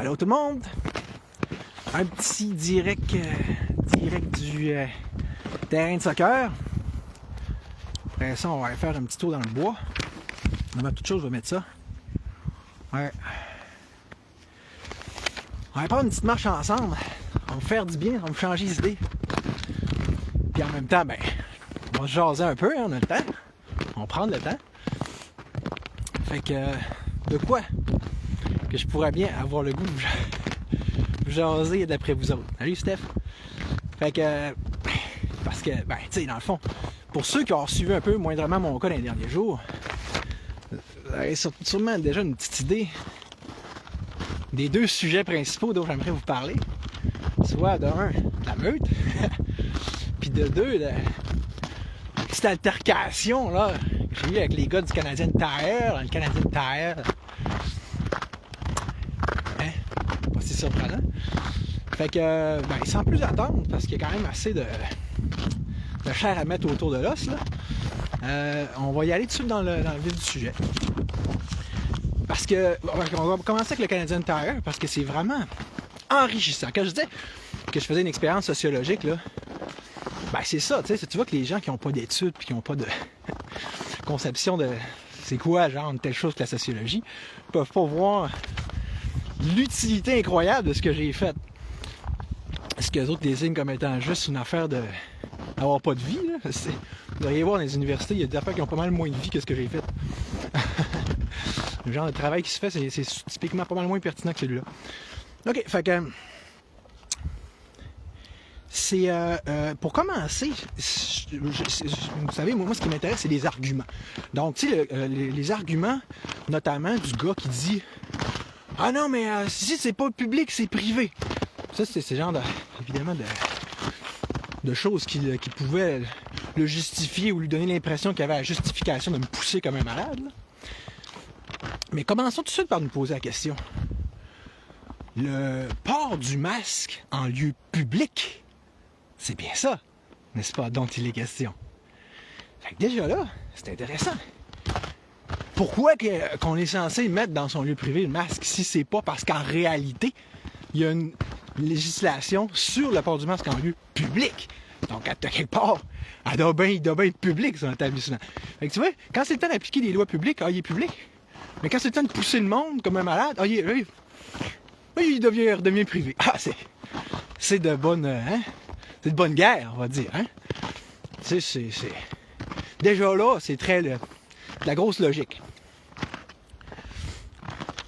Allô tout le monde! Un petit direct du terrain de soccer. Après ça, on va aller faire un petit tour dans le bois. Avant toute chose, je vais mettre ça. Ouais. On va prendre une petite marche ensemble. On va me faire du bien, on va me changer les idées. Puis en même temps, on va se jaser un peu, hein, on a le temps. On va prendre le temps. Fait que, de quoi que je pourrais bien avoir le goût de jaser d'après vous autres. Salut Steph! Fait que, parce que, tu sais, dans le fond, pour ceux qui ont suivi un peu moindrement mon cas dans les derniers jours, vous avez sûrement déjà une petite idée des deux sujets principaux dont j'aimerais vous parler. Soit de un, la meute, puis de deux, la petite altercation là, que j'ai eue avec les gars du Canadian Tire, dans le Canadian Tire. Hein? Pas si surprenant. Fait que, sans plus attendre, parce qu'il y a quand même assez de chair à mettre autour de l'os, là, on va y aller tout de suite dans le vif du sujet. Parce que, on va commencer avec le Canadian Tire, parce que c'est vraiment enrichissant. Quand je disais que je faisais une expérience sociologique, là, c'est ça, tu sais, tu vois que les gens qui n'ont pas d'études puis qui n'ont pas de conception de c'est quoi, genre, une telle chose que la sociologie, peuvent pas voir l'utilité incroyable de ce que j'ai fait. Ce que les autres désignent comme étant juste une affaire d'avoir pas de vie, là. Vous devriez voir dans les universités, il y a des affaires qui ont pas mal moins de vie que ce que j'ai fait. Le genre de travail qui se fait, c'est typiquement pas mal moins pertinent que celui-là. OK, fait que c'est pour commencer, vous savez, moi ce qui m'intéresse, c'est les arguments. Donc, tu sais, les arguments, notamment du gars qui dit « Ah non, mais si c'est pas public, c'est privé. » Ça, c'est ce genre, évidemment, de choses qui pouvaient le justifier ou lui donner l'impression qu'il avait la justification de me pousser comme un malade, là. Mais commençons tout de suite par nous poser la question. Le port du masque en lieu public, c'est bien ça, n'est-ce pas, dont il est question. Fait que déjà là, c'est intéressant. Pourquoi qu'on est censé mettre dans son lieu privé le masque si c'est pas parce qu'en réalité, il y a une législation sur le port du masque en lieu public. Donc, à quelque part, il doit bien être public, son établissement. Fait que tu vois, quand c'est le temps d'appliquer des lois publiques, il est public. Mais quand c'est le temps de pousser le monde comme un malade, il redevient privé. C'est de bonne... c'est de bonne guerre, on va dire. Hein? C'est... Déjà là, c'est très de la grosse logique.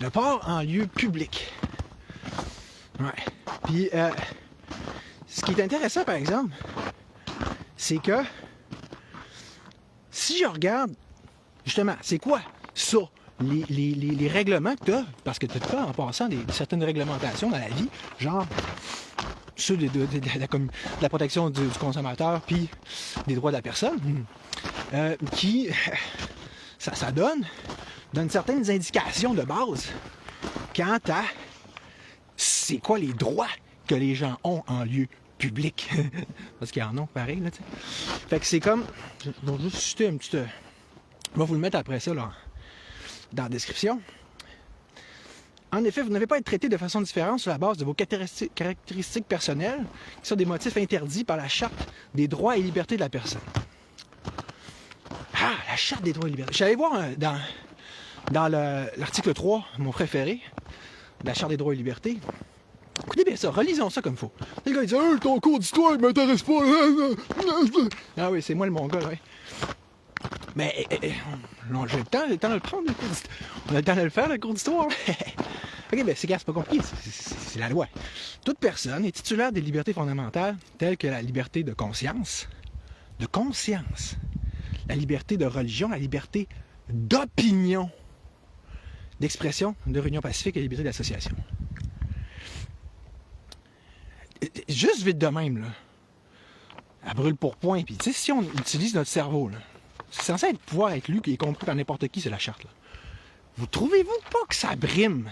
Le port en lieu public. Ouais. Puis, ce qui est intéressant, par exemple, c'est que si je regarde, justement, c'est quoi ça? Les règlements que tu as, parce que tu as en passant certaines réglementations dans la vie, genre ceux de la protection du consommateur puis des droits de la personne, qui, ça donne certaines indications de base quant à c'est quoi les droits que les gens ont en lieu public. Parce qu'ils en ont pareil, là, tu sais. Fait que c'est comme... Je vais juste citer un petit... Je vais vous le mettre après ça, là, dans la description. En effet, vous n'avez pas à être traité de façon différente sur la base de vos caractéristiques personnelles, qui sont des motifs interdits par la Charte des droits et libertés de la personne. Ah, la Charte des droits et libertés. Je suis allé voir dans l'article 3, mon préféré, de la Charte des droits et libertés. Écoutez bien ça, relisons ça comme il faut. Le gars il dit « ton cours d'histoire il m'intéresse pas. » Ah oui, c'est moi le mongol, oui. Mais j'ai le temps de le prendre, le cours d'histoire. On a le temps de le faire, le cours d'histoire. OK, c'est pas compliqué, c'est la loi. Toute personne est titulaire des libertés fondamentales telles que la liberté de conscience, la liberté de religion, la liberté d'opinion, d'expression, de réunion pacifique et la liberté d'association. Juste vite de même, là, à brûle pour point, puis tu sais, si on utilise notre cerveau, là, c'est censé pouvoir être lu et compris par n'importe qui, c'est la charte, là. Vous trouvez-vous pas que ça brime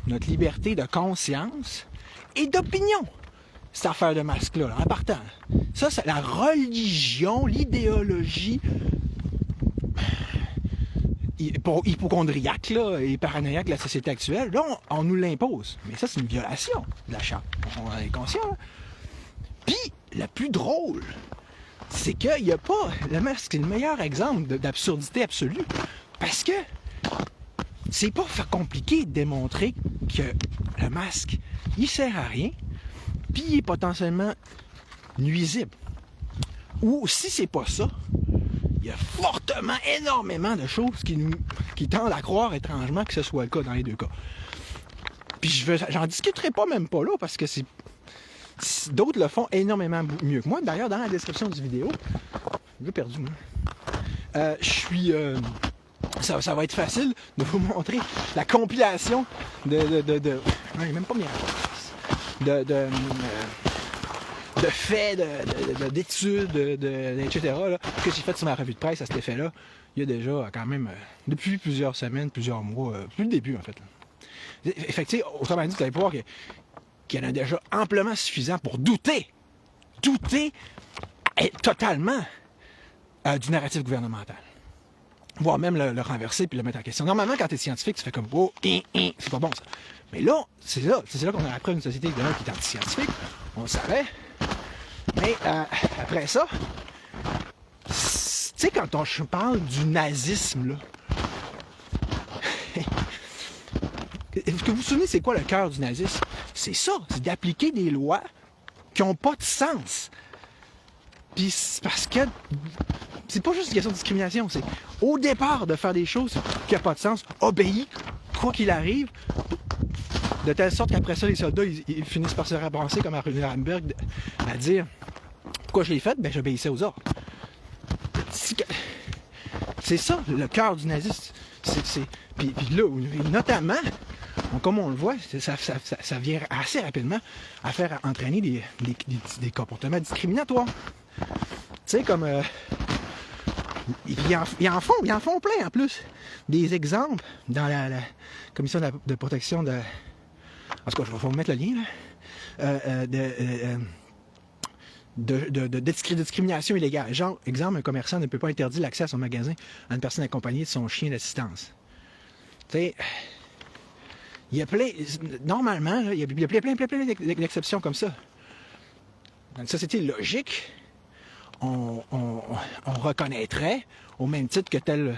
notre liberté de conscience et d'opinion, cette affaire de masque-là, en partant? Ça, c'est la religion, l'idéologie hypochondriaque là, et paranoïaque de la société actuelle, là, on nous l'impose. Mais ça, c'est une violation de la charte. On en est conscient. Là. Puis, le plus drôle, c'est qu'il n'y a pas... Le masque, c'est le meilleur exemple d'absurdité absolue. Parce que c'est pas compliqué de démontrer que le masque, il sert à rien, puis il est potentiellement nuisible. Ou si c'est pas ça, il y a fortement, énormément de choses qui tendent à croire étrangement que ce soit le cas dans les deux cas. Puis j'en discuterai pas même pas là, parce que d'autres le font énormément mieux que moi. D'ailleurs, dans la description du vidéo, j'ai perdu moi. Ça va être facile de vous montrer la compilation non, il n'y a même pas mis de faits, d'études, etc. Là, que j'ai fait sur ma revue de presse à cet effet-là, il y a déjà quand même, depuis plusieurs semaines, plusieurs mois, depuis le début en fait. Effectivement, autrement dit, vous allez voir qu'il y en a déjà amplement suffisant pour douter totalement du narratif gouvernemental. Voire même le renverser puis le mettre en question. Normalement, quand tu es scientifique, tu fais comme « Oh, c'est pas bon ça ». Mais là, c'est là qu'on a appris une société évidemment qui est anti-scientifique. On le savait. Mais après ça, tu sais, quand on parle du nazisme, là, est-ce que vous vous souvenez, c'est quoi le cœur du nazisme? C'est ça, c'est d'appliquer des lois qui n'ont pas de sens. Puis c'est parce que c'est pas juste une question de discrimination, c'est au départ de faire des choses qui n'ont pas de sens, obéir, quoi qu'il arrive, de telle sorte qu'après ça, les soldats, ils finissent par se rabrasser comme à Nuremberg, à dire pourquoi je l'ai fait? Ben j'obéissais aux ordres. C'est ça, le cœur du nazisme. Puis là, notamment, comme on le voit, ça vient assez rapidement à faire entraîner des comportements discriminatoires. Tu sais, comme... ils en font plein en plus. Des exemples dans la commission de protection de... En tout cas, je vais vous mettre le lien, là. De discrimination illégale. Genre, exemple, un commerçant ne peut pas interdire l'accès à son magasin à une personne accompagnée de son chien d'assistance. Tu sais, il y a plein... Normalement, là, il y a plein d'exceptions comme ça. Dans une société logique, on reconnaîtrait, au même titre que tel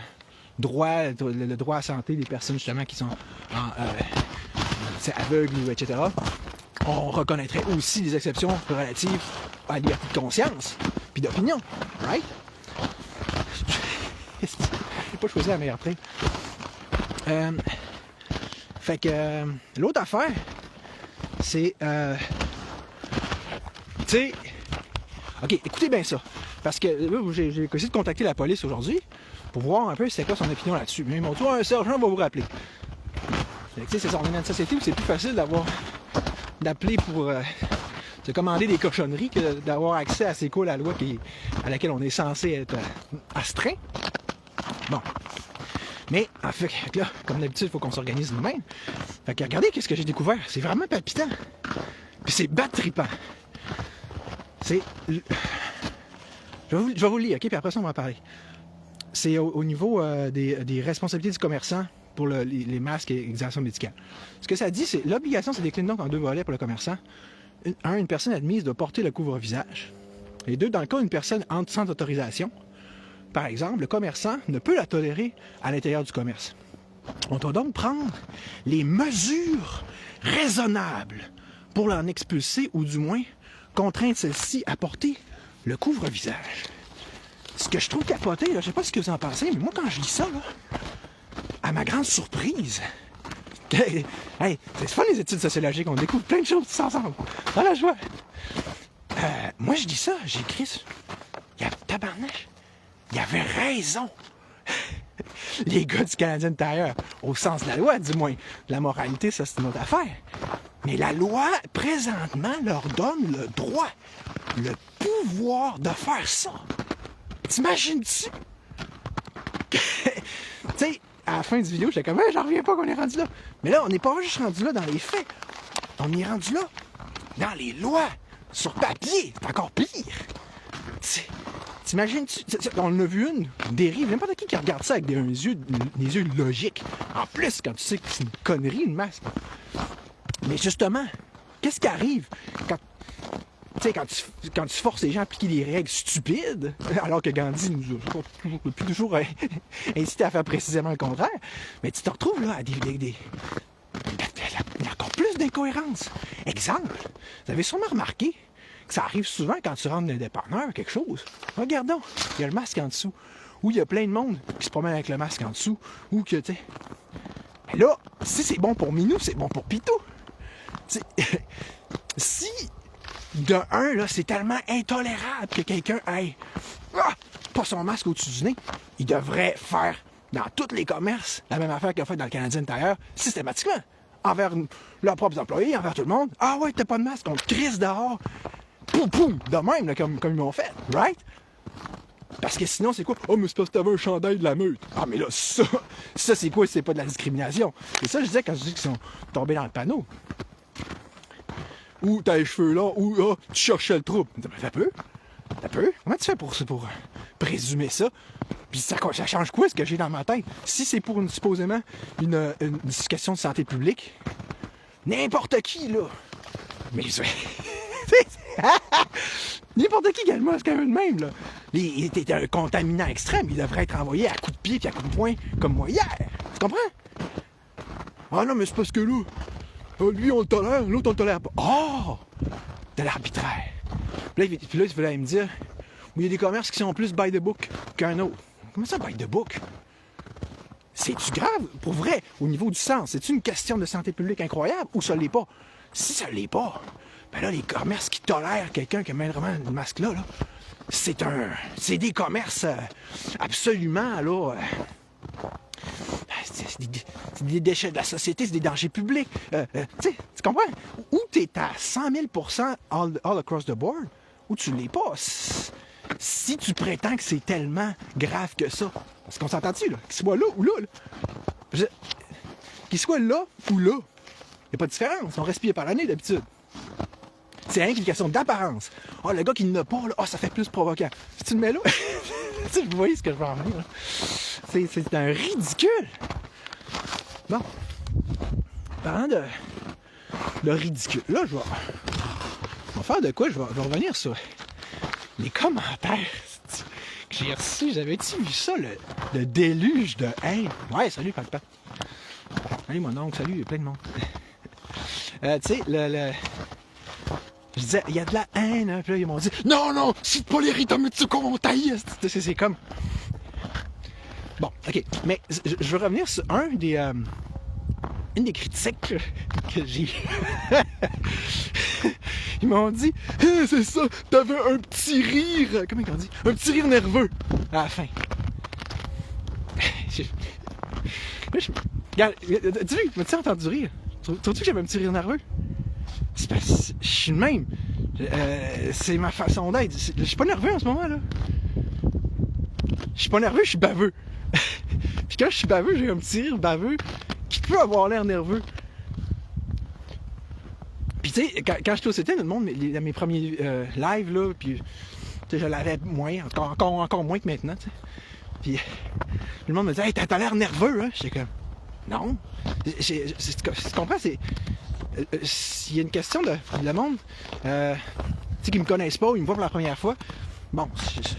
droit, le droit à la santé des personnes justement qui sont aveugles, etc., on reconnaîtrait aussi des exceptions relatives à la liberté de conscience puis d'opinion, right? J'ai pas choisi la meilleure train. Fait que l'autre affaire, c'est tu sais, ok, écoutez bien ça, parce que j'ai essayé de contacter la police aujourd'hui pour voir un peu c'est quoi son opinion là-dessus. Mais ils m'ont dit, un sergent va vous rappeler. Tu sais, c'est une société où c'est plus facile d'appeler pour se commander des cochonneries que d'avoir accès à c'est quoi la loi à laquelle on est censé être astreint. Bon. Mais, en fait, là, comme d'habitude, il faut qu'on s'organise nous-mêmes. Fait que regardez qu'est-ce que j'ai découvert. C'est vraiment palpitant. Puis c'est bat-trippant. C'est... Je vais vous le lire, OK? Puis après ça, on va en parler. C'est au niveau des responsabilités du commerçant pour les masques et l'exercice médicale. Ce que ça dit, c'est l'obligation se décline donc en 2 volets pour le commerçant. Une personne admise doit porter le couvre-visage. Et 2, dans le cas d'une personne sans autorisation, par exemple, le commerçant ne peut la tolérer à l'intérieur du commerce. On doit donc prendre les mesures raisonnables pour l'en expulser ou du moins contraindre celle-ci à porter le couvre-visage. Ce que je trouve capoté, là, je ne sais pas ce que vous en pensez, mais moi quand je lis ça, là, à ma grande surprise, hey, c'est fun les études sociologiques, on découvre plein de choses tous ensemble, dans la joie. Moi je dis ça, j'écris ça. Il y a tabarnache. Il y avait raison. Les gars du Canadien Tire, au sens de la loi, du moins. La moralité, ça, c'est une autre affaire. Mais la loi, présentement, leur donne le droit, le pouvoir de faire ça. T'imagines-tu? Tu sais, à la fin du vidéo, j'étais comme, j'en reviens pas qu'on est rendu là. Mais là, on n'est pas juste rendu là dans les faits. On est rendu là dans les lois, sur papier. C'est encore pire. Tu T'imagines-tu, on en a vu une dérive, n'importe qui regarde ça avec des yeux logiques. En plus, quand tu sais que c'est une connerie, une masque. Mais justement, qu'est-ce qui arrive quand, quand tu forces les gens à appliquer des règles stupides, alors que Gandhi nous a depuis toujours incité à faire précisément le contraire, mais tu te retrouves là à il y a encore plus d'incohérences. Exemple, vous avez sûrement remarqué que ça arrive souvent quand tu rentres dans un dépanneur, quelque chose. Regardons, il y a le masque en dessous. Ou il y a plein de monde qui se promène avec le masque en dessous. Ou que, tu sais... Mais là, si c'est bon pour Minou, c'est bon pour Pitou. Si, de un, là, c'est tellement intolérable que quelqu'un ait pas son masque au-dessus du nez, il devrait faire dans tous les commerces la même affaire qu'il a fait dans le Canadien Tire, systématiquement. Envers leurs propres employés, envers tout le monde. Ah ouais, t'as pas de masque, on te crisse dehors. Poum, poum, de même, là, comme ils m'ont fait, right? Parce que sinon, c'est quoi? Oh, mais c'est parce que t'avais un chandail de la meute. Ah, mais là, ça c'est quoi? C'est pas de la discrimination. Et ça, je disais quand je dis qu'ils sont tombés dans le panneau. Ou t'as les cheveux là, ou tu cherchais le trouble. T'as peu? Comment tu fais pour présumer ça? Puis ça change quoi ce que j'ai dans ma tête? Si c'est pour supposément une question de santé publique, n'importe qui, là. Mais n'importe qui qui a le masque à eux de même, là. Il était un contaminant extrême. Il devrait être envoyé à coups de pied et à coups de poing comme moi hier. Tu comprends? Ah non, mais c'est parce que là, lui, on le tolère, l'autre, on le tolère pas. Oh! De l'arbitraire. Puis là, il fallait me dire, il y a des commerces qui sont plus by the book qu'un autre. Comment ça, by the book? C'est-tu grave? Pour vrai, au niveau du sens, c'est-tu une question de santé publique incroyable ou ça l'est pas? Si ça l'est pas, ben là, les commerces qui tolèrent quelqu'un qui met vraiment le masque là, c'est des commerces absolument, là... c'est des déchets de la société, c'est des dangers publics. Tu comprends? Ou t'es à 100 000% all across the board, ou tu l'es pas. Si tu prétends que c'est tellement grave que ça, parce qu'on s'entend-tu, là? Qu'il soit là ou là, qu'il soit là ou là, il n'y a pas de différence. On respire par l'année d'habitude. C'est rien qu'une question d'apparence. Ah, le gars qui n'a pas, là, ça fait plus provoquant. Si tu le mets là, vous voyez ce que je veux en venir, là. C'est un ridicule. Bon. Parlant de ridicule, là, je vais faire de quoi? Je vais revenir sur les commentaires que j'ai reçus. J'avais-tu vu ça, le déluge de haine? Ouais, salut, Pat. Salut, mon oncle, salut, il y a plein de monde. Tu sais, je disais, il y a de la haine, hein, puis là, ils m'ont dit, non, cite pas les Rita Mitsuko, on taille. C'est comme... Bon, ok, mais je veux revenir sur une des critiques que j'ai. Ils m'ont dit, hey, c'est ça, t'avais un petit rire, comment ils ont dit? Un petit rire nerveux à la fin. Regarde, m'as-tu entendu rire? Trouves-tu que j'avais un petit rire nerveux? C'est parce que je suis le même. C'est ma façon d'être. Je suis pas nerveux en ce moment, là. Je suis pas nerveux, je suis baveux. Puis quand je suis baveux, j'ai un petit rire baveux qui peut avoir l'air nerveux. Puis tu sais, quand j'étais au CT, le monde, mes premiers lives, là, puis je l'avais moins, encore moins que maintenant, tu sais. Puis le monde me disait, hey, t'as l'air nerveux, hein? J'étais comme, non. Tu comprends, s'il y a une question de le monde, tu sais, qui me connaissent pas, ils me voient pour la première fois, bon, je sais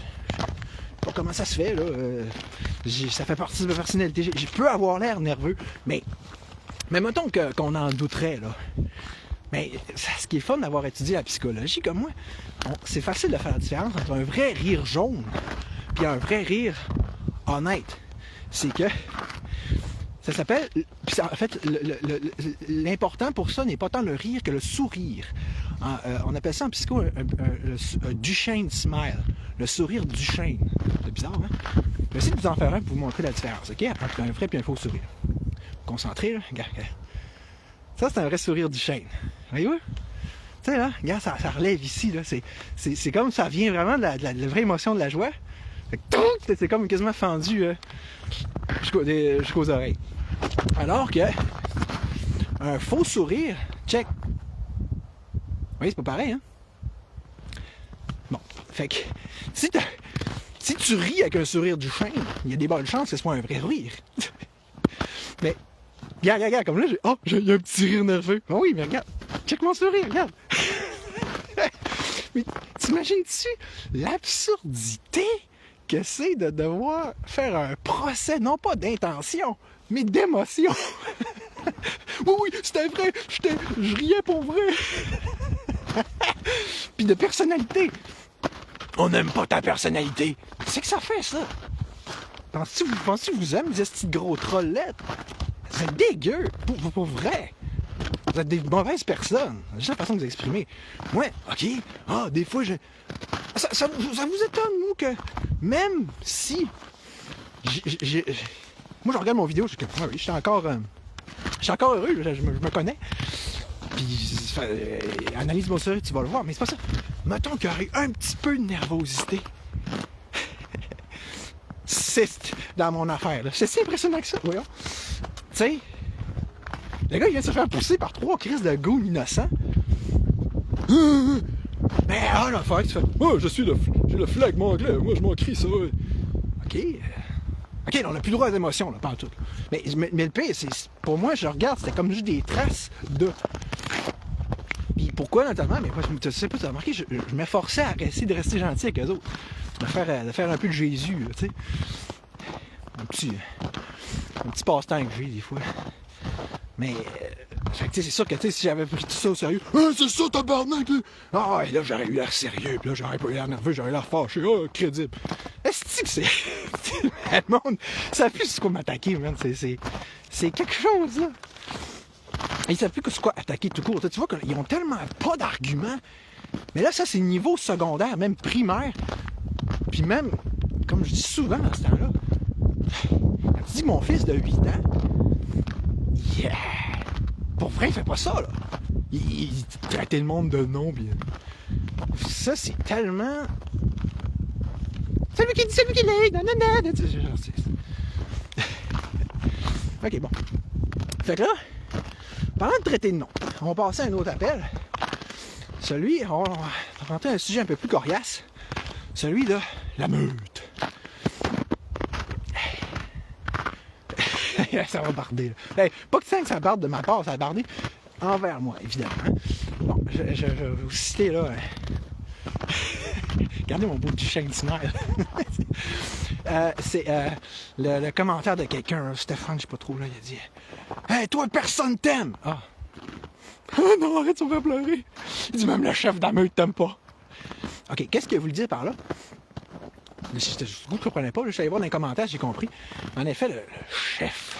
pas comment ça se fait, là. Ça fait partie de ma personnalité. Je peux avoir l'air nerveux, mais mettons qu'on en douterait, là. Mais ce qui est fun d'avoir étudié la psychologie comme moi, c'est facile de faire la différence entre un vrai rire jaune et un vrai rire honnête. C'est que ça s'appelle... En fait, l'important pour ça n'est pas tant le rire que le sourire. On appelle ça en psycho un Duchenne smile. Le sourire Duchenne. C'est bizarre, hein? Je vais essayer de vous en faire un pour vous montrer la différence, OK? Entre un vrai et un faux sourire. Concentrez, là. Regarde. Ça, c'est un vrai sourire Duchenne. Voyez-vous? Tu sais, là, regarde, ça relève ici, là. C'est comme ça vient vraiment de la vraie émotion de la joie. C'est comme quasiment fendu jusqu'aux oreilles. Alors que un faux sourire, check. Vous voyez, c'est pas pareil, hein? Bon, fait que si Si tu ris avec un sourire du chien, il y a des bonnes chances que ce soit un vrai rire. Mais, regarde, comme là, j'ai un petit rire nerveux. Oh oui, mais regarde, check mon sourire, regarde. Mais t'imagines-tu l'absurdité que c'est de devoir faire un procès, non pas d'intention, mais d'émotion? Oui, c'était vrai, je riais pour vrai. Puis de personnalité. On n'aime pas ta personnalité. C'est que ça fait, ça. Pensez-tu que vous aimez des petits gros trollettes? C'est dégueu, pour vrai. Vous êtes des mauvaises personnes. C'est juste la façon de vous exprimer. Moi, ok, des fois, ça vous étonne, nous, que même si... Moi, je regarde mon vidéo, je suis comme, oui, je suis encore heureux, je me connais. Puis, analyse mon sourire, tu vas le voir, mais c'est pas ça. Mettons qu'il y aurait un petit peu de nervosité. C'est dans mon affaire, là. C'est si impressionnant que ça, voyons. Tu sais, le gars, il vient de se faire pousser par 3 crises de goût innocents. Mais, l'affaire, tu fais, j'ai le flegme anglais, moi, je m'en crie ça. OK. OK, là, on n'a plus le droit à l'émotion, là, pas en tout. Mais le pire, c'est, pour moi, je regarde, c'était comme juste des traces de... Puis pourquoi, notamment, mais tu sais pas, tu as remarqué, je m'efforçais à essayer de rester gentil avec eux autres. De faire un peu de Jésus, là, tu sais. Un petit passe-temps que j'ai, des fois. Mais, c'est sûr que, si j'avais pris tout ça au sérieux, c'est ça, tabarnak! Là, j'aurais eu l'air sérieux, puis là, j'aurais pas eu l'air nerveux, j'aurais eu l'air fâché, crédible. Est-ce que c'est... Le monde, ça savent plus c'est quoi m'attaquer, man. C'est quelque chose, là. Ils savent plus c'est quoi attaquer tout court. Tu vois qu'ils ont tellement pas d'arguments. Mais là, ça, c'est niveau secondaire, même primaire. Puis même, comme je dis souvent à ce temps-là, quand tu dis mon fils de 8 ans, pour vrai, il fait pas ça, là. Il traitait le monde de nom, puis... Ça, c'est tellement... C'est lui qui l'est, nanana. Ok, bon. Fait que là, parlant de traiter de nom, on va passer à un autre appel. Celui, on va rentrer un sujet un peu plus coriace. Celui de la meute. Ça va barder, là. Hey, pas que ça barde de ma part, ça va barder envers moi, évidemment. Bon, je vais vous citer, là... Regardez mon beau petit chien dictionnaire. C'est le commentaire de quelqu'un, Stéphane, je sais pas trop, là, il a dit « Hey, toi, personne t'aime! » Ah non, arrête, ça me fait pleurer. Il dit « Même le chef de la meute t'aime pas. » OK, qu'est-ce qu'il voulait dire par là? Je ne comprenais pas, je suis allé voir dans les commentaires, j'ai compris. En effet, le chef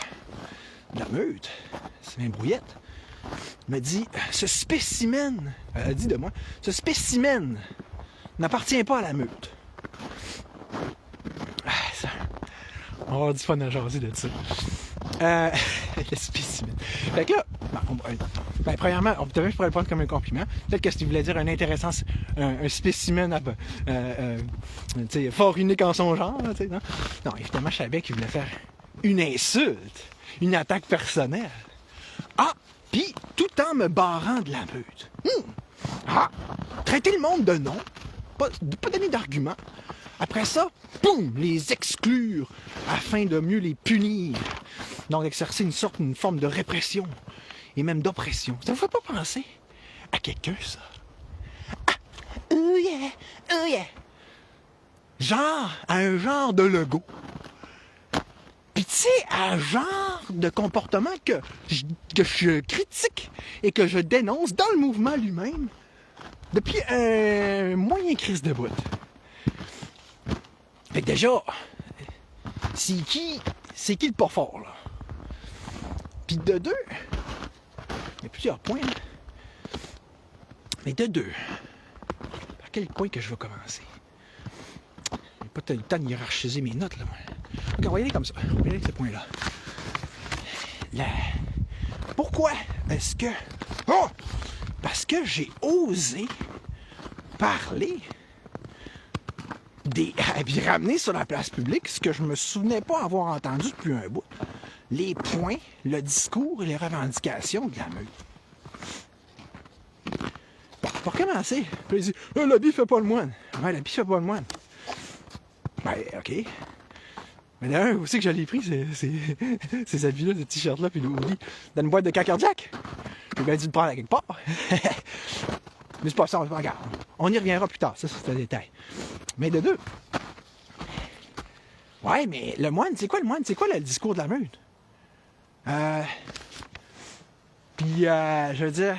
de la meute, c'est une brouillette, me dit « Ce spécimen, elle dit de moi, ce spécimen n'appartient pas à la meute. » On va avoir du fun à jaser de ça. Le spécimen. Fait que là, premièrement, on pourrait le prendre comme un compliment. Peut-être que ce qu'il voulait dire un spécimen fort unique en son genre. Là, non? Non, évidemment, je savais qu'il voulait faire une insulte, une attaque personnelle. Puis tout en me barrant de la meute. Traiter le monde de nom, pas donner d'arguments. Après ça, boum, les exclure afin de mieux les punir. Donc, exercer une forme de répression et même d'oppression. Ça ne vous fait pas penser à quelqu'un, ça? Oh yeah! Genre, à un genre de logo. Puis tu sais, à un genre de comportement que je critique et que je dénonce dans le mouvement lui-même depuis un moyen crise de bout. Fait que déjà, c'est qui le pas fort, là? Puis de deux, il y a plusieurs points, là. Mais de deux, par quel point que je vais commencer? J'ai pas le temps de hiérarchiser mes notes, là. Ok, on va y aller comme ça. On va y aller avec ce point-là. Pourquoi est-ce que... Parce que j'ai osé parler et puis ramener sur la place publique ce que je me souvenais pas avoir entendu depuis un bout. Les points, le discours et les revendications de la meute. Bon, pour commencer, puis il dit l'habit fait pas le moine. Ouais, l'habit fait pas le moine. Ben, OK. Mais d'ailleurs, où c'est que je l'ai pris, ces habits-là, ce t-shirt-là, puis le hoodie, dans une boîte de camp cardiaque? J'ai bien dû le prendre à quelque part. Mais c'est pas ça, c'est pas grave. On y reviendra plus tard, ça, c'est un détail. Mais de deux. Ouais, mais le moine, c'est quoi le moine? C'est quoi le discours de la meute? Puis, je veux dire,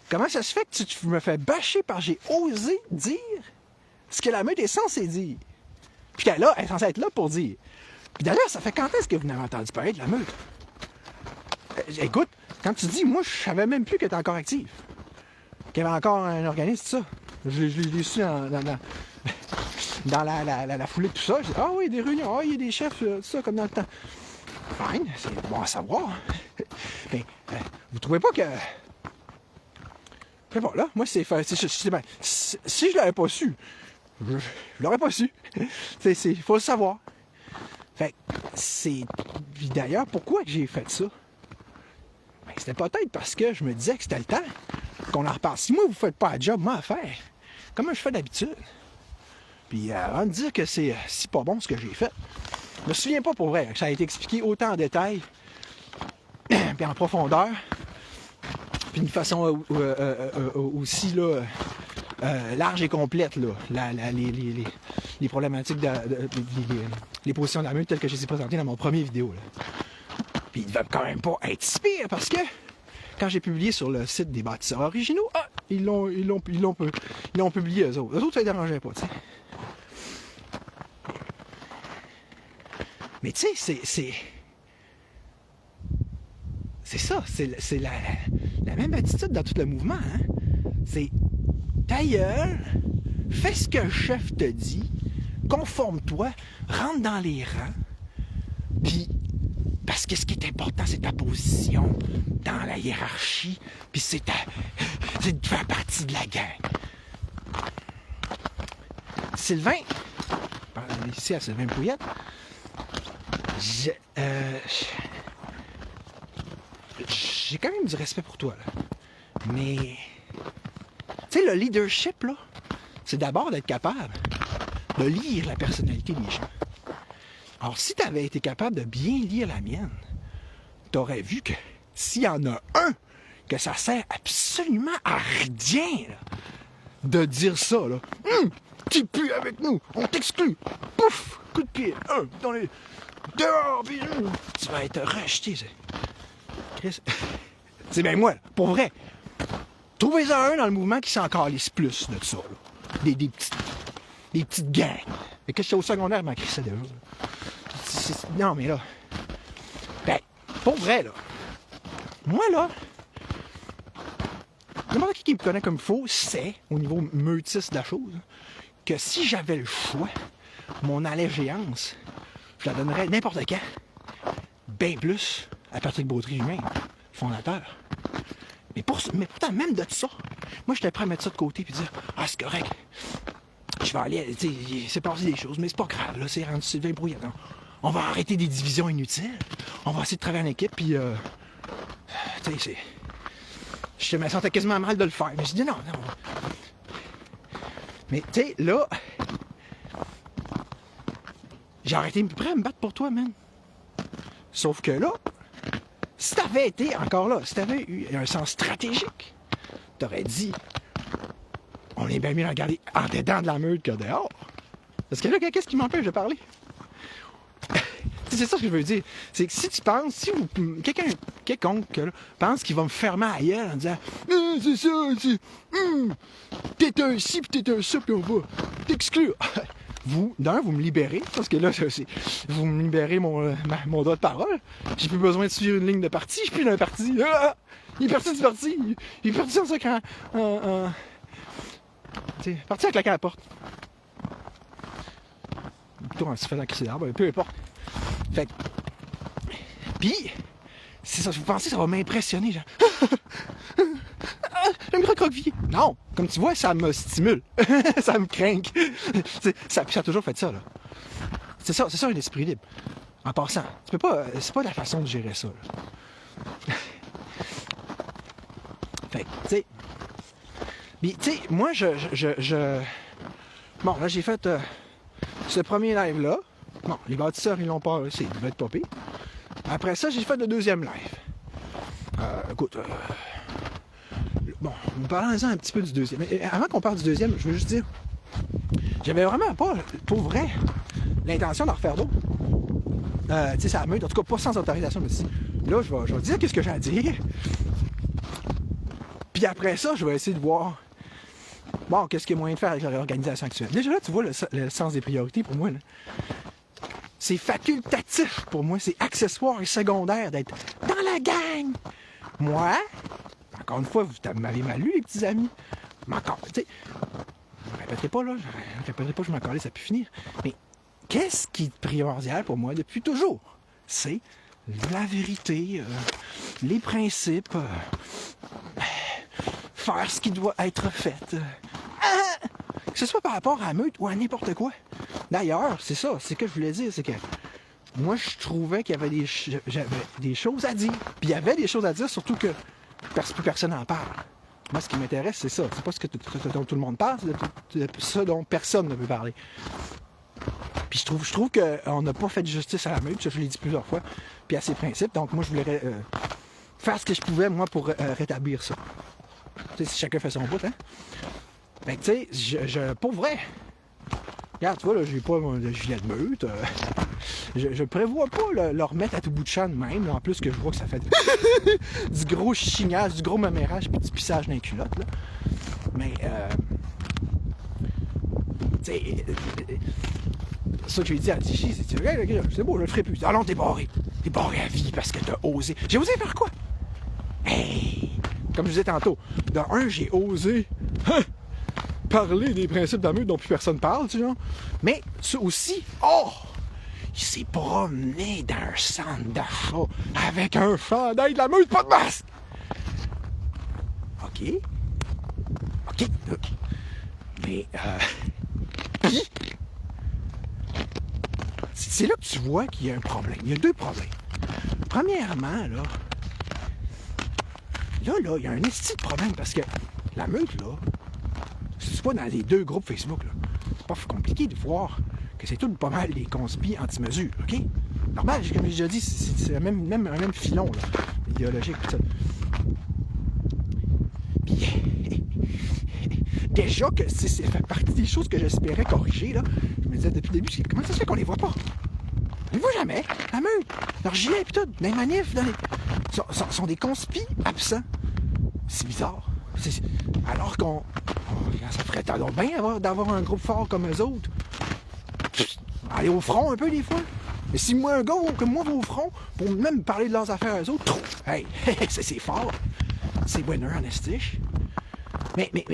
comment ça se fait que tu me fais bâcher parce que j'ai osé dire ce que la meute est censée dire? Puis qu'elle est censée être là pour dire. Puis d'ailleurs, ça fait quand est-ce que vous n'avez entendu parler de la meute? Écoute, quand tu dis, moi, je savais même plus qu'elle était encore active. Qu'il y avait encore un organisme, tout ça. Je l'ai su dans la foulée de tout ça. J'ai dit, ah oui, des réunions, ah, il y a des chefs, tout ça, comme dans le temps. Fine, c'est bon à savoir. Mais, vous trouvez pas que... Je sais pas, là, moi, si je l'avais pas su, je l'aurais pas su. Il faut le savoir. Fait c'est... Puis d'ailleurs, pourquoi j'ai fait ça? Ben, c'était peut-être parce que je me disais que c'était le temps qu'on en reparle. Si moi, vous faites pas un job, moi, à faire, comme je fais d'habitude. Puis avant de dire que c'est si pas bon ce que j'ai fait, je me souviens pas pour vrai que ça a été expliqué autant en détail, puis en profondeur, puis d'une façon aussi là, large et complète, là, les problématiques, les positions de la meute telles que je les ai présentées dans mon premier vidéo. Là. Puis ils ne devaient quand même pas être si pires parce que quand j'ai publié sur le site des bâtisseurs originaux, ils l'ont publié eux autres. Eux autres, ça ne les dérangeait pas, tu sais. Mais tu sais, c'est ça, c'est la même attitude dans tout le mouvement. Hein? C'est ta gueule, fais ce que le chef te dit, conforme-toi, rentre dans les rangs, puis parce que ce qui est important, c'est ta position dans la hiérarchie, puis c'est de faire partie de la gang. Sylvain, ici à Sylvain Pouillette, j'ai quand même du respect pour toi, là. Mais, tu sais, le leadership, là, c'est d'abord d'être capable de lire la personnalité des gens. Alors, si tu avais été capable de bien lire la mienne, tu aurais vu que s'il y en a un que ça sert absolument à rien, là, de dire ça, là, t'es plus avec nous, on t'exclut, pouf, coup de pied, dans les... dehors, puis tu vas être rejeté. Chris, c'est bien moi, là, pour vrai. Trouvez-en un dans le mouvement qui s'en calisse plus de ça, là. Des petites gangs. Mais que j'étais au secondaire, m'en crissait déjà. Non, mais là... Ben, pour vrai, là. Moi, là... N'importe qui me connaît comme il faut sait, au niveau meutiste de la chose, que si j'avais le choix, mon allégeance, je la donnerais n'importe quand, bien plus à Patrick Baudry lui-même, fondateur. Mais pourtant, même de ça, moi, j'étais prêt à mettre ça de côté et dire « Ah, c'est correct. Je vais aller, tu sais, c'est passé des choses, mais c'est pas grave, là, c'est rendu Sylvain Pouillette. On va arrêter des divisions inutiles. On va essayer de travailler en équipe, puis, tu sais, je me sentais quasiment mal de le faire. Mais je dis non. Mais, tu sais, là, j'ai arrêté prêt à me battre pour toi, man. Sauf que là, si t'avais été, encore là, si t'avais eu un sens stratégique, t'aurais dit, on est bien mieux à regarder en dedans de la meute que dehors. Parce que là, qu'est-ce qui m'empêche de parler? C'est ça ce que je veux dire. C'est que si tu penses, si quelconque là, pense qu'il va me fermer à la gueule en disant c'est ça, t'es un ci pis t'es un ça pis on va t'exclure. Vous me libérez, parce que là, vous me libérez mon droit de parole. J'ai plus besoin de suivre une ligne de parti, je suis plus dans un parti. Il est parti du parti. Il est parti en ça quand. Parti en claquant la porte. Plutôt en se faisant crisser d'arbre, peu importe. Fait que. Pis, c'est ça, vous pensez que ça va m'impressionner, genre. Un gros croquevillé. Non, comme tu vois, ça me stimule. Ça me craint. Ça a toujours fait ça, là. C'est ça un esprit libre. En passant, tu peux pas. C'est pas la façon de gérer ça, là. Fait que, tu sais. Mais, tu sais, moi, Bon, là, j'ai fait. ce premier live-là. Bon, les bâtisseurs, ils l'ont pas réussi, il va être pas pire. Après ça, j'ai fait le deuxième live. Écoute, bon, parlons-en un petit peu du deuxième. Mais avant qu'on parle du deuxième, je veux juste dire, j'avais vraiment pas, pour vrai, l'intention d'en refaire d'autres. Tu sais, ça meute, en tout cas pas sans autorisation, mais là, je vais dire qu'est-ce que j'ai à dire. Puis après ça, je vais essayer de voir, bon, qu'est-ce qu'il y a moyen de faire avec l'organisation actuelle. Déjà là, tu vois le sens des priorités pour moi, là. C'est facultatif pour moi, c'est accessoire et secondaire d'être dans la gang. Moi, encore une fois, vous m'avez mal lu, les petits amis. Mais encore, tu sais, je ne répéterai pas là, que je m'en calais, ça peut finir. Mais qu'est-ce qui est primordial pour moi depuis toujours? C'est la vérité, les principes, faire ce qui doit être fait. Que ce soit par rapport à la meute ou à n'importe quoi. D'ailleurs, c'est ça, c'est ce que je voulais dire, c'est que moi, je trouvais qu'il y avait j'avais des choses à dire. Puis il y avait des choses à dire, surtout que plus personne n'en parle. Moi, ce qui m'intéresse, c'est ça. C'est pas ce dont tout le monde parle, c'est ça dont personne ne veut parler. Puis je trouve qu'on n'a pas fait de justice à la meute, ça, je l'ai dit plusieurs fois, puis à ses principes. Donc moi, je voulais faire ce que je pouvais, moi, pour rétablir ça. Tu sais, si chacun fait son bout, hein. Fait que, tu sais, pour vrai, regarde, tu vois, là, j'ai pas de gilet de meute. Je prévois pas le remettre à tout bout de champ de même. Là, en plus que je vois que ça fait du gros chignage, du gros mamérage puis du pissage dans les culottes. Là. Mais, tu sais, ça que je lui ai dit à Tichy, c'est beau, je le ferai plus. Ah non, t'es barré. T'es barré à vie parce que t'as osé. J'ai osé faire quoi? Hey! Comme je disais tantôt, dans un, j'ai osé parler des principes de la meute dont plus personne parle, tu vois. Mais ça aussi, il s'est promené dans un centre d'achat avec un chandail de la meute, pas de masque! OK. Mais, puis, c'est là que tu vois qu'il y a un problème. Il y a deux problèmes. Premièrement, là, il y a un esti de problème parce que la meute, là, c'est pas dans les deux groupes Facebook, là. C'est pas compliqué de voir que c'est tout pas mal des conspis anti-mesures, OK? Normal, comme j'ai déjà dit, c'est un même filon, là, idéologique, tout ça. Puis, déjà que ça fait partie des choses que j'espérais corriger, là. Je me disais depuis le début, comment ça se fait qu'on les voit pas? On les voit jamais, la meute, leur gilet, pis tout, dans les manifs, sont des conspis absents. C'est bizarre. Alors qu'on... ça ferait tellement bien d'avoir un groupe fort comme eux autres. Aller au front un peu des fois. Mais si moi, un gars comme moi va au front, pour même parler de leurs affaires à eux autres, hey, c'est fort. C'est winner en estiche. Mais... Tu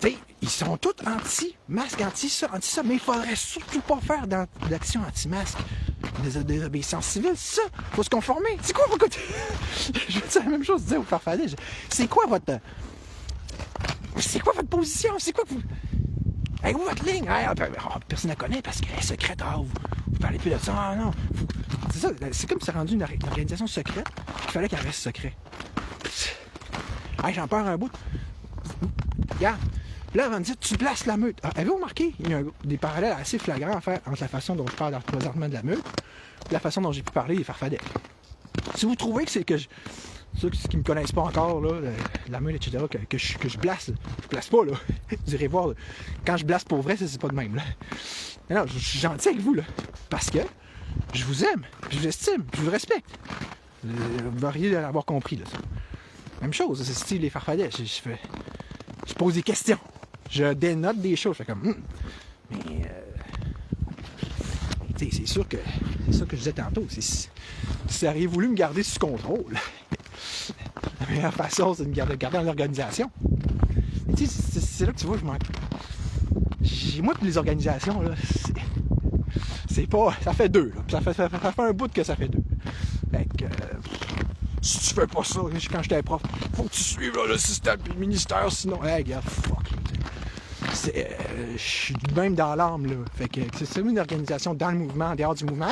sais, ils sont tous anti-masque, anti-ça, mais il faudrait surtout pas faire d'action anti-masque. Des désobéissances civiles, c'est ça. Faut se conformer. C'est quoi votre... Je veux dire la même chose, dire au farfadet. C'est quoi votre position? C'est quoi vous... Hey, où votre ligne? Hey, personne ne la connaît parce qu'elle est secrète. Vous parlez plus de ça. Ah, non. C'est ça. C'est comme si c'est rendu une organisation secrète qu'il fallait qu'elle reste secrète. Hey, j'en perds un bout. Regarde. Là, avant de dire, tu places la meute. Avez-vous remarqué? Il y a des parallèles assez flagrants à faire entre la façon dont je parle présentement de la meute et la façon dont j'ai pu parler des farfadets. Si vous trouvez que c'est que ceux qui ne me connaissent pas encore, là, la meute, etc., que je blasse pas, là. Vous irez voir, là. Quand je blasse pour vrai, c'est pas de même, là. Mais non, je suis gentil avec vous, là. Parce que je vous aime, je vous estime, je vous respecte. Vous devriez l'avoir compris, là. Ça. Même chose, c'est style les farfadets. Je pose des questions. Je dénote des choses. Je fais comme... Mais... c'est sûr que... C'est ça que je disais tantôt. Si vous auriez voulu me garder sous contrôle, la meilleure façon, c'est de me garder dans l'organisation. Mais tu sais, c'est là que tu vois, je manque... Moi, puis les organisations, là, c'est pas... Ça fait deux, là. Ça fait un bout que ça fait deux. Fait que... si tu fais pas ça, quand j'étais prof, faut que tu suives là, le système et le ministère, sinon... Hey, gars, fuck. Je suis même dans l'âme, là. Fait que c'est une organisation dans le mouvement, en dehors du mouvement.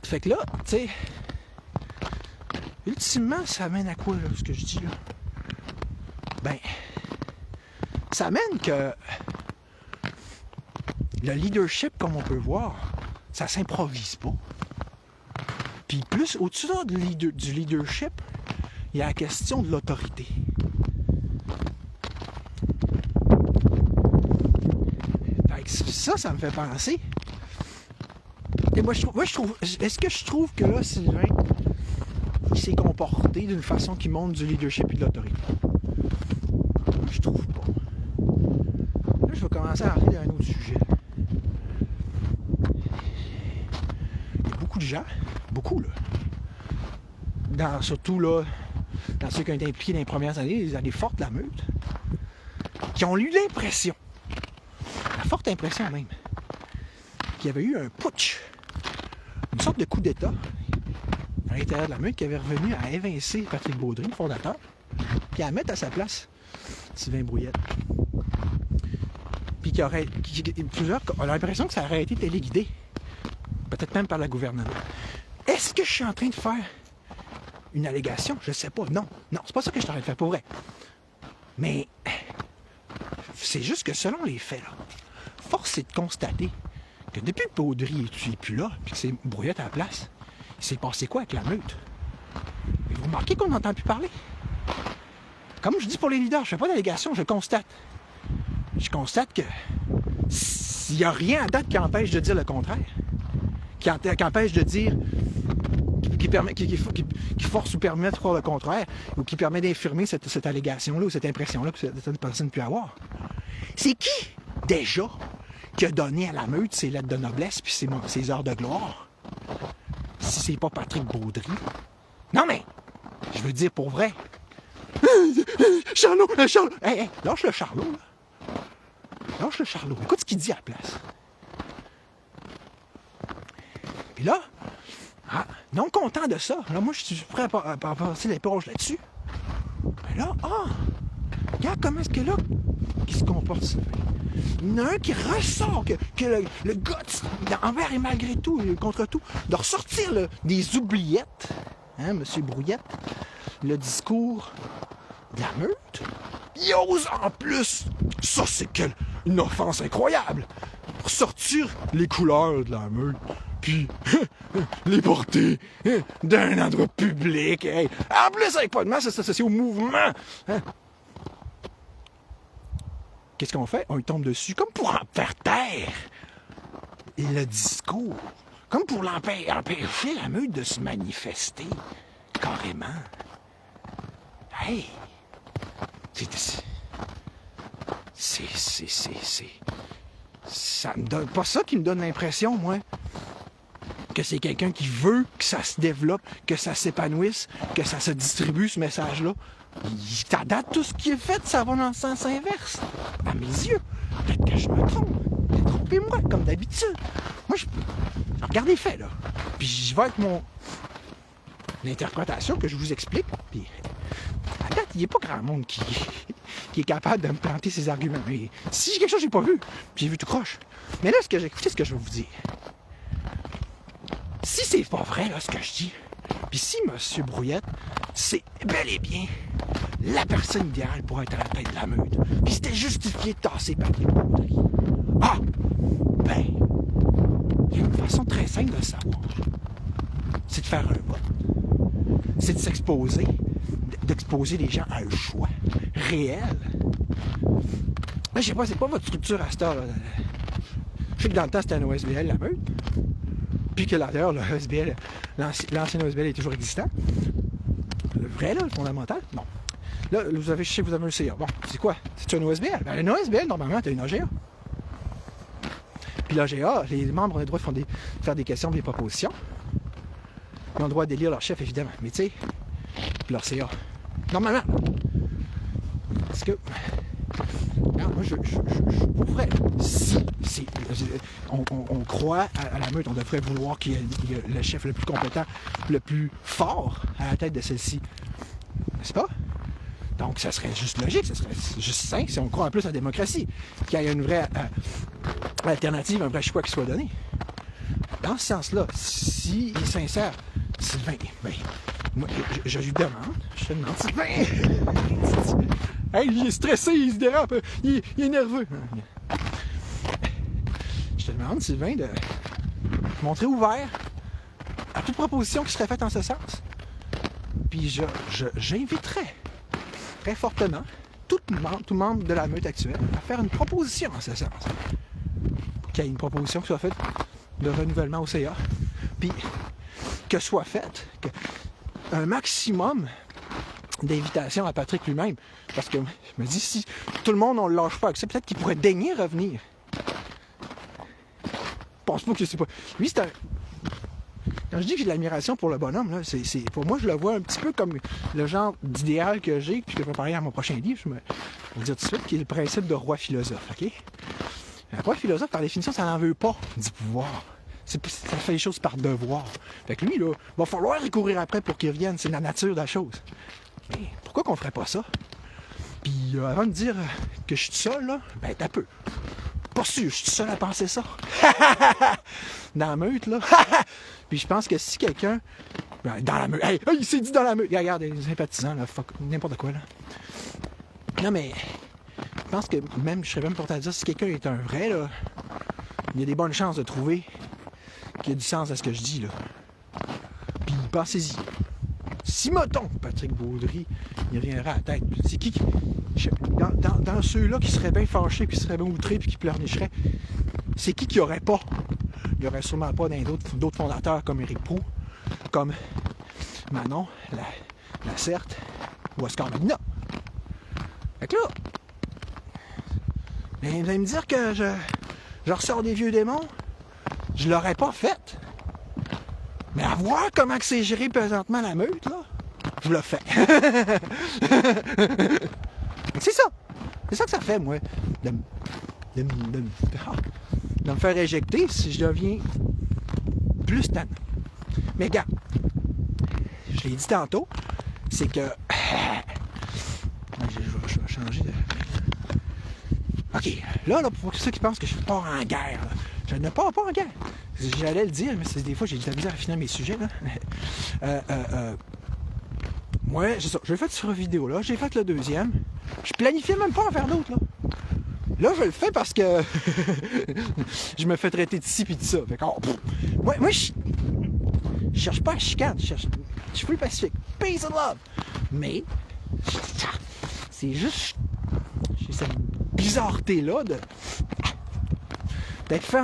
Fait que là, tu sais... Ultimement, ça mène à quoi, là, ce que je dis, là? Ben... ça amène que le leadership, comme on peut voir, ça s'improvise pas. Puis plus au-dessus du leadership, il y a la question de l'autorité. Fait que ça me fait penser. Et moi, je trouve. Est-ce que je trouve que là, Sylvain, il s'est comporté d'une façon qui montre du leadership et de l'autorité? Je trouve pas. Là, je vais commencer à parler d'un autre sujet. Il y a beaucoup de gens, beaucoup là, surtout là, dans ceux qui ont été impliqués dans les premières années, les années fortes de la meute, qui ont eu l'impression, la forte impression même, qu'il y avait eu un putsch, une sorte de coup d'État à l'intérieur de la meute qui avait revenu à évincer Patrick Beaudry, le fondateur, puis à mettre à sa place Sylvain Brouillette. Puis plusieurs ont l'impression que ça aurait été téléguidé, peut-être même par le gouvernement. Est-ce que je suis en train de faire une allégation? Je sais pas. Non, c'est pas ça que je suis en train de faire pour vrai. Mais c'est juste que selon les faits, là, force est de constater que depuis que Beaudry n'est plus là, puis que c'est Brouillette à la place, il s'est passé quoi avec la meute? Et vous remarquez qu'on n'entend plus parler? Comme je dis pour les leaders, je fais pas d'allégation, je constate. Je constate que s'il n'y a rien à date qui empêche de dire le contraire, qui empêche de dire, qui force ou permet de faire le contraire, ou qui permet d'infirmer cette allégation-là ou cette impression-là que cette personne peut avoir. C'est qui, déjà, qui a donné à la meute ses lettres de noblesse puis ses heures de gloire? Si c'est pas Patrick Beaudry. Non mais, je veux dire pour vrai. Charlot! Hey, lâche le Charlot, là. Lâche le Charlot. Écoute ce qu'il dit à la place. Puis là, non content de ça, là, moi, je suis prêt à passer l'éponge là-dessus. Mais là, regarde comment est-ce que là, qui se comporte, ça. Il y en a un qui ressort, que le guts, envers et malgré tout, contre tout, de ressortir des oubliettes, hein, M. Brouillette, le discours de la meute. Il ose en plus, ça c'est une offense incroyable, ressortir les couleurs de la meute, puis les porter d'un endroit public, hey. En plus avec pas de masse associé au mouvement. Hein? Qu'est-ce qu'on fait? On lui tombe dessus, comme pour en faire taire le discours, comme pour empêcher la meute de se manifester, carrément. Hey! Ça me donne pas ça qui me donne l'impression, moi, que c'est quelqu'un qui veut que ça se développe, que ça s'épanouisse, que ça se distribue, ce message-là. À date, tout ce qui est fait, ça va dans le sens inverse. À mes yeux. Peut-être que je me trompe. Trompez-moi, comme d'habitude. Moi, je regarde les faits, là. Puis j'y vais avec l'interprétation que je vous explique. Puis à date, il n'y a pas grand monde qui est capable de me planter ses arguments. Mais si j'ai quelque chose que j'ai pas vu, puis j'ai vu tout croche. Mais là, écoutez ce que je vais vous dire. Si c'est pas vrai, là, ce que je dis, puis si M. Brouillette, c'est bel et bien la personne idéale pour être à la tête de la meute, puis c'était justifié de tasser Patrick Beaudry. Ben, il y a une façon très simple de le savoir. C'est de faire un vote. C'est de s'exposer, d'exposer les gens à un choix réel. Là, je sais pas, c'est pas votre structure à cette heure, là. Je sais que dans le temps, c'était un OSBL, la meute. Puis que d'ailleurs, le OSBL, l'ancien OSBL est toujours existant. Le vrai, là, le fondamental, non. Là, je sais que vous avez un CA. Bon, c'est quoi? C'est un OSBL? Ben, un OSBL, normalement, t'as une AGA. Puis l'AGA, les membres ont le droit de faire des questions, des propositions. Ils ont le droit d'élire leur chef, évidemment. Mais tu sais, leur CA. Normalement. Parce que... Non, moi, pour vrai, si on croit à la meute, on devrait vouloir qu'il y ait le chef le plus compétent, le plus fort à la tête de celle-ci. N'est-ce pas? Donc, ça serait juste logique, ça serait juste sain si on croit en plus à la démocratie, qu'il y ait une vraie alternative, un vrai choix qui soit donné. Dans ce sens-là, s'il est sincère, Sylvain, ben, moi, je lui demande, Sylvain, Hey, il est stressé, il se dérape, il est nerveux. Je te demande, Sylvain, de montrer ouvert à toute proposition qui serait faite en ce sens. Puis j'inviterais très fortement tout membre de la meute actuelle à faire une proposition en ce sens. Qu'il y ait une proposition qui soit faite de renouvellement au CA. Puis que soit faite un maximum d'invitations à Patrick lui-même. Parce que je me dis, si tout le monde on le lâche pas avec ça, peut-être qu'il pourrait daigner revenir. Je pense pas que c'est pas. Lui, c'est un. Quand je dis que j'ai de l'admiration pour le bonhomme, là, pour moi, je le vois un petit peu comme le genre d'idéal que j'ai, puis je vais préparer à mon prochain livre, je vais le dire tout de suite, qui est le principe de roi philosophe. OK? Un roi philosophe, par définition, ça n'en veut pas du pouvoir. Ça fait les choses par devoir. Fait que lui, là, va falloir y courir après pour qu'il revienne. C'est la nature de la chose. Mais pourquoi qu'on ferait pas ça? Puis avant de dire que je suis tout seul, là, ben t'as peu. Pas sûr, je suis tout seul à penser ça. Dans la meute, là. Puis je pense que si quelqu'un... Ben, dans la meute. Hey, il s'est dit dans la meute. Regarde, les sympathisants, là, fuck, n'importe quoi, là. Non, mais... Je pense que même, je serais même porté à dire, si quelqu'un est un vrai, là, il y a des bonnes chances de trouver qu'il y a du sens à ce que je dis, là. Puis pensez-y. Si, mettons, Patrick Baudry, il reviendrait à la tête, c'est qui... Dans ceux-là qui seraient bien fâchés, qui seraient bien outrés, puis qui pleurnicheraient, c'est qui aurait pas? Il n'y aurait sûrement pas d'autres fondateurs comme Éric Proulx, comme Manon, la Certe, ou Oscar Magna. Fait que là, vous allez me dire que je ressors des vieux démons, je l'aurais pas fait. Mais à voir comment c'est géré présentement la meute, là, je le fais. C'est ça. C'est ça que ça fait, moi, de me faire éjecter si je deviens plus tannant. Mais regarde, je l'ai dit tantôt, c'est que... Je vais changer de... OK, là, pour ceux qui pensent que je pars en guerre, là, je ne pars pas en guerre. J'allais le dire, mais des fois, j'ai de la misère à finir mes sujets, là. Moi, c'est ça. Je l'ai fait sur une vidéo, là. J'ai fait le deuxième. Je planifiais même pas en faire d'autres, là. Là, je le fais parce que je me fais traiter de ci pis de ça. Fait que, moi, je cherche pas à chicane. Je suis plus pacifique. Peace and love. Mais, c'est juste... J'ai cette bizarreté-là d'être fait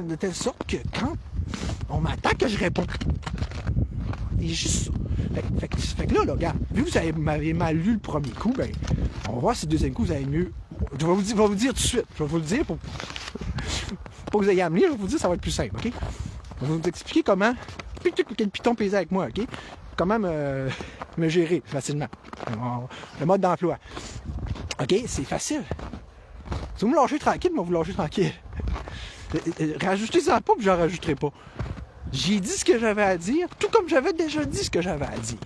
de telle sorte que quand on m'attaque, je réponds. C'est juste ça. Fait que là, regarde, vu que vous m'avez mal lu le premier coup, ben, on va voir si le deuxième coup, vous avez mieux... Je vais vous dire tout de suite. Je vais vous le dire pour que vous ayez à me lire. Je vais vous dire que ça va être plus simple, OK? Je vais vous expliquer comment... Quel piton pèse avec moi, OK? Comment me gérer facilement. Le mode d'emploi. OK? C'est facile. Si vous me lâchez tranquille, moi, vous lâchez tranquille. Rajoutez ça pas, puis j'en rajouterai pas. J'ai dit ce que j'avais à dire, tout comme j'avais déjà dit ce que j'avais à dire.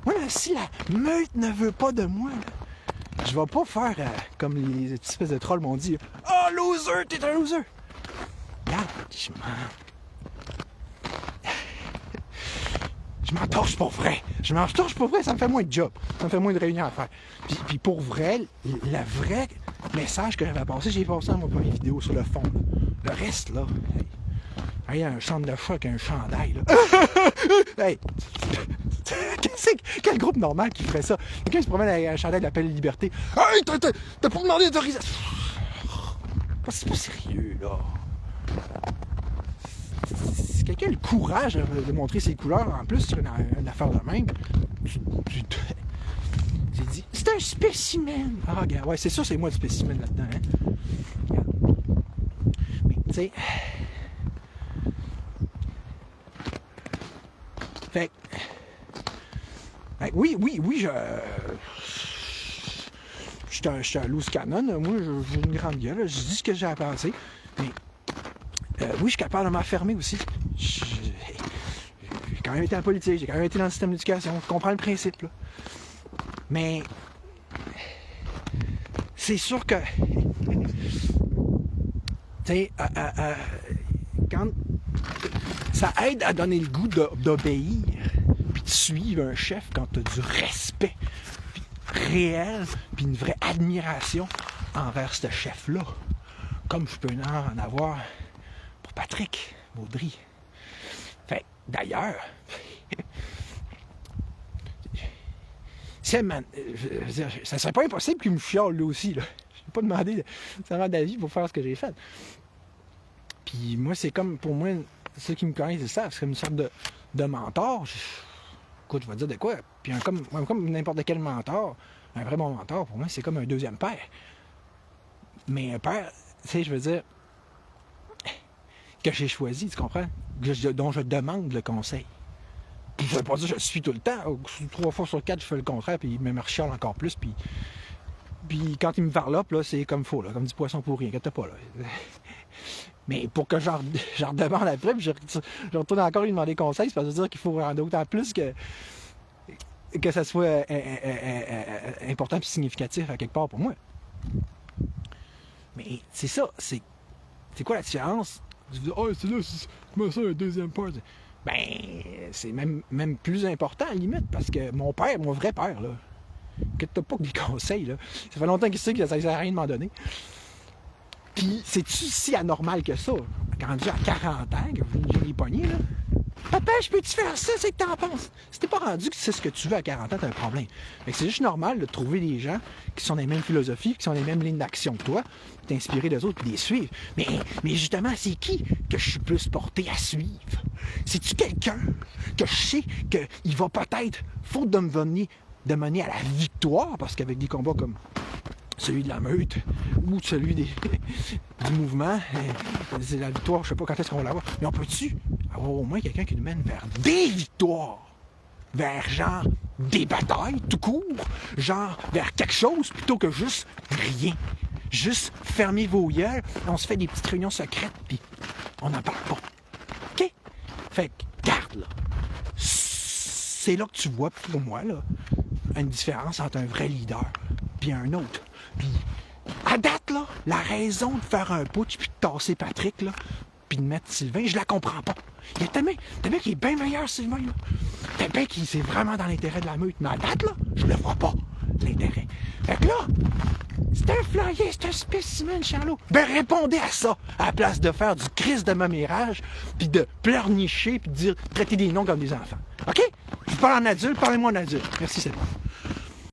Moi, là, si la meute ne veut pas de moi, là, je vais pas faire comme les espèces de trolls m'ont dit. « Oh, loser, t'es un loser! » Regarde, je m'en torche pour vrai. Je m'en torche pour vrai, ça me fait moins de job. Ça me fait moins de réunions à faire. Puis pour vrai, le vrai message que j'avais passé, j'ai passé dans mon première vidéo sur le fond. Là. Le reste, là... Il y a un centre de choc, un chandail, là. Hey! Quel groupe normal qui ferait ça? Quelqu'un se promène avec un chandail d'appel Liberté. Hey! T'as pas demandé d'autorisation! C'est pas sérieux, là. Si quelqu'un a le courage de montrer ses couleurs, en plus, sur une affaire de même, j'ai dit, c'est un spécimen! Ah, regarde, ouais, c'est sûr, c'est moi le spécimen là-dedans, hein? Regarde. Mais, tu sais... Fait oui, je suis un loose cannon. Moi, j'ai une grande gueule. Je dis ce que j'ai à penser. Mais, oui, je suis capable de m'affirmer aussi. J'ai quand même été en politique, j'ai quand même été dans le système d'éducation. Je comprends le principe, là. Mais, c'est sûr que, tu sais, quand ça aide à donner le goût d'obéir, puis de suivre un chef quand tu as du respect. Puis réelle, puis une vraie admiration envers ce chef-là. Comme je peux en avoir pour Patrick Baudry. Fait d'ailleurs, ça serait pas impossible qu'il me chiale lui aussi. Là. Je n'ai pas demandé vraiment d'avis pour faire ce que j'ai fait. Puis moi, c'est comme, pour moi, ceux qui me connaissent, c'est ça, c'est comme une sorte de mentor. Écoute, je vais dire de quoi. Puis comme n'importe quel mentor, un vrai bon mentor, pour moi, c'est comme un deuxième père. Mais un père, tu sais, je veux dire, que j'ai choisi, tu comprends? Dont je demande le conseil. Puis je ne veux pas dire que je suis tout le temps. 3 fois sur 4, je fais le contraire, puis il me chiale encore plus. Puis quand il me varlope, là, c'est comme faux, là, comme du poisson pourri, inquiète pas. Là. Mais pour que je redemande après, puis je retourne encore lui demander conseil, c'est pas de dire qu'il faut en d'autant plus que ça soit important et significatif à quelque part pour moi. Mais c'est ça, c'est quoi la différence? Tu dis, oh, c'est là, c'est ça, un deuxième père. Ben, c'est même plus important à la limite, parce que mon vrai père, là, que t'as pas que des conseils, là. Ça fait longtemps qu'il sait que ça ne sert à rien de m'en donner. Puis, c'est-tu si anormal que ça? Quand rendu à 40 ans, que j'ai les poignets, là. Papa, je peux-tu faire ça? C'est que t'en penses? Si t'es pas rendu que c'est ce que tu veux à 40 ans, t'as un problème. Fait que c'est juste normal de trouver des gens qui sont dans les mêmes philosophies, qui sont dans les mêmes lignes d'action que toi, t'inspirer des autres et les suivre. Mais justement, c'est qui que je suis plus porté à suivre? C'est-tu quelqu'un que je sais qu'il va peut-être, faute de me mener à la victoire, parce qu'avec des combats comme celui de la meute ou celui du mouvement, c'est la victoire, je sais pas quand est-ce qu'on va l'avoir. Mais on peut-tu avoir au moins quelqu'un qui nous mène vers des victoires? Vers genre des batailles tout court? Genre vers quelque chose plutôt que juste rien? Juste fermer vos yeux, on se fait des petites réunions secrètes puis on n'en parle pas. OK? Fait que garde là. C'est là que tu vois pour moi là une différence entre un vrai leader puis un autre. Puis, à date, là, la raison de faire un putsch puis de tasser Patrick, là, puis de mettre Sylvain, je la comprends pas. Il y a tellement qui est bien meilleur, Sylvain, là. Tellement qui c'est vraiment dans l'intérêt de la meute. Mais à date, là, je le vois pas, l'intérêt. Fait que là, c'est un flyer, c'est un spécimen, Charlot. Ben, répondez à ça, à la place de faire du crise de mamérage, puis de pleurnicher, puis de traiter des noms comme des enfants. OK? Je parle en adulte, parlez-moi en adulte. Merci, c'est bon.